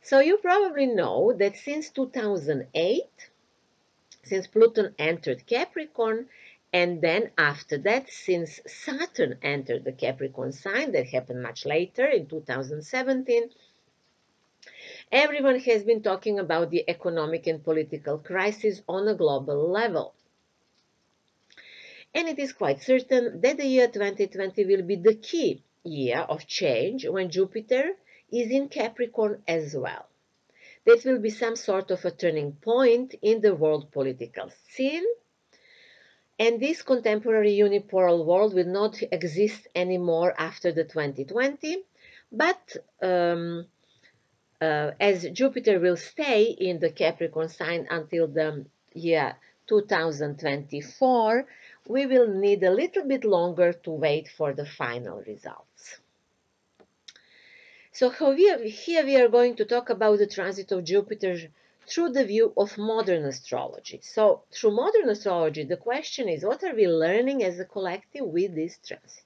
So you probably know that since 2008, since Pluto entered Capricorn, and then after that, since Saturn entered the Capricorn sign, that happened much later in 2017, everyone has been talking about the economic and political crisis on a global level. And it is quite certain that the year 2020 will be the key year of change when Jupiter is in Capricorn as well. That will be some sort of a turning point in the world political scene. And this contemporary unipolar world will not exist anymore after the 2020, but as Jupiter will stay in the Capricorn sign until the year 2024, we will need a little bit longer to wait for the final results. So here we are going to talk about the transit of Jupiter through the view of modern astrology. So through modern astrology, the question is, what are we learning as a collective with this transit?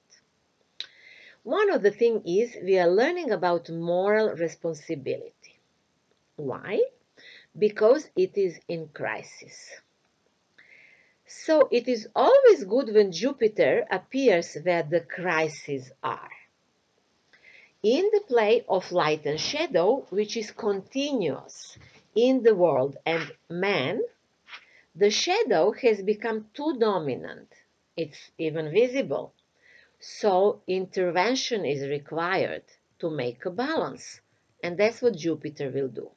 One of the things is we are learning about moral responsibility. Why? Because it is in crisis. So it is always good when Jupiter appears where the crises are. In the play of light and shadow, which is continuous in the world and man, the shadow has become too dominant. It's even visible. So intervention is required to make a balance. And that's what Jupiter will do.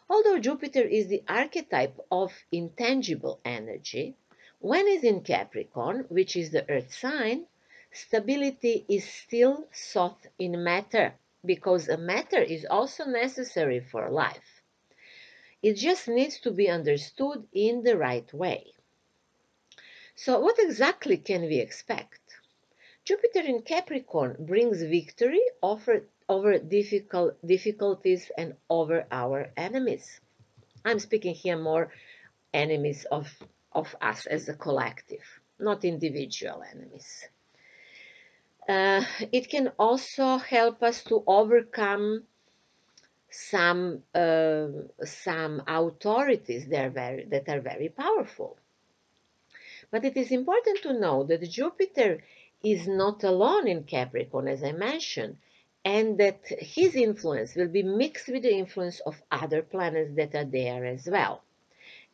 Although Jupiter is the archetype of intangible energy, when it's in Capricorn, which is the earth sign, stability is still sought in matter, because a matter is also necessary for life. It just needs to be understood in the right way. So what exactly can we expect? Jupiter in Capricorn brings victory over difficulties and over our enemies. I'm speaking here more enemies of us as a collective, not individual enemies. It can also help us to overcome some authorities that are very powerful. But it is important to know that Jupiter is not alone in Capricorn, as I mentioned, and that his influence will be mixed with the influence of other planets that are there as well.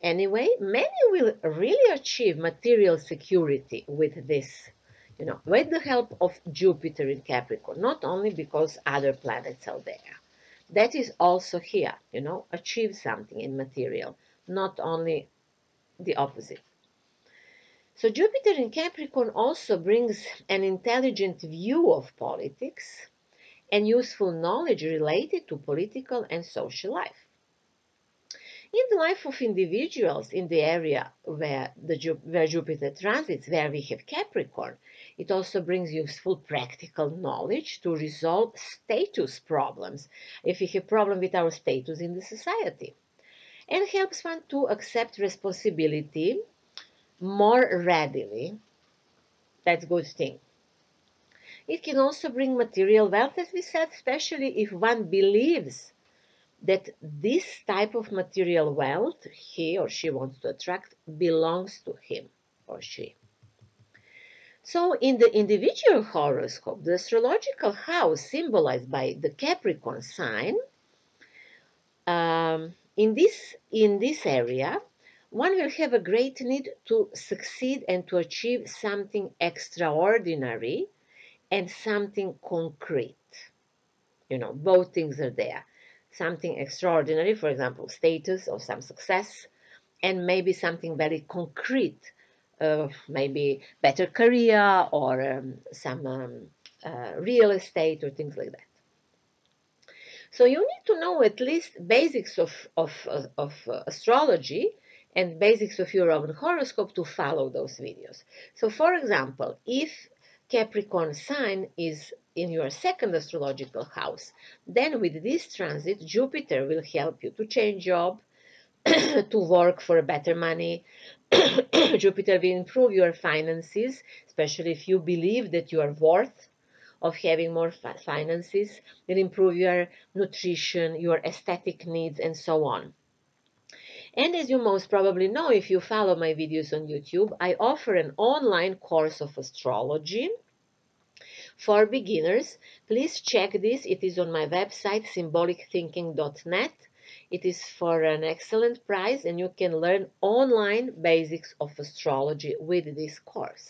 Anyway, many will really achieve material security with this, with the help of Jupiter in Capricorn, not only because other planets are there. That is also here, achieve something in material, not only the opposite. So Jupiter in Capricorn also brings an intelligent view of politics and useful knowledge related to political and social life. In the life of individuals in the area where Jupiter transits, where we have Capricorn, it also brings useful practical knowledge to resolve status problems, if we have problem with our status in the society, and helps one to accept responsibility more readily. That's a good thing. It can also bring material wealth, as we said, especially if one believes that this type of material wealth he or she wants to attract belongs to him or she. So in the individual horoscope, the astrological house symbolized by the Capricorn sign, in this area, one will have a great need to succeed and to achieve something extraordinary and something concrete. Both things are there. Something extraordinary, for example, status or some success, and maybe something very concrete, maybe better career or some real estate or things like that. So you need to know at least basics of astrology and basics of your own horoscope to follow those videos. So for example, if Capricorn sign is in your second astrological house, then with this transit, Jupiter will help you to change job, to work for better money. Jupiter will improve your finances, especially if you believe that you are worth of having more finances, will improve your nutrition, your aesthetic needs, and so on. And as you most probably know, if you follow my videos on YouTube, I offer an online course of astrology for beginners. Please check this. It is on my website, symbolicthinking.net. It is for an excellent price, and you can learn online basics of astrology with this course.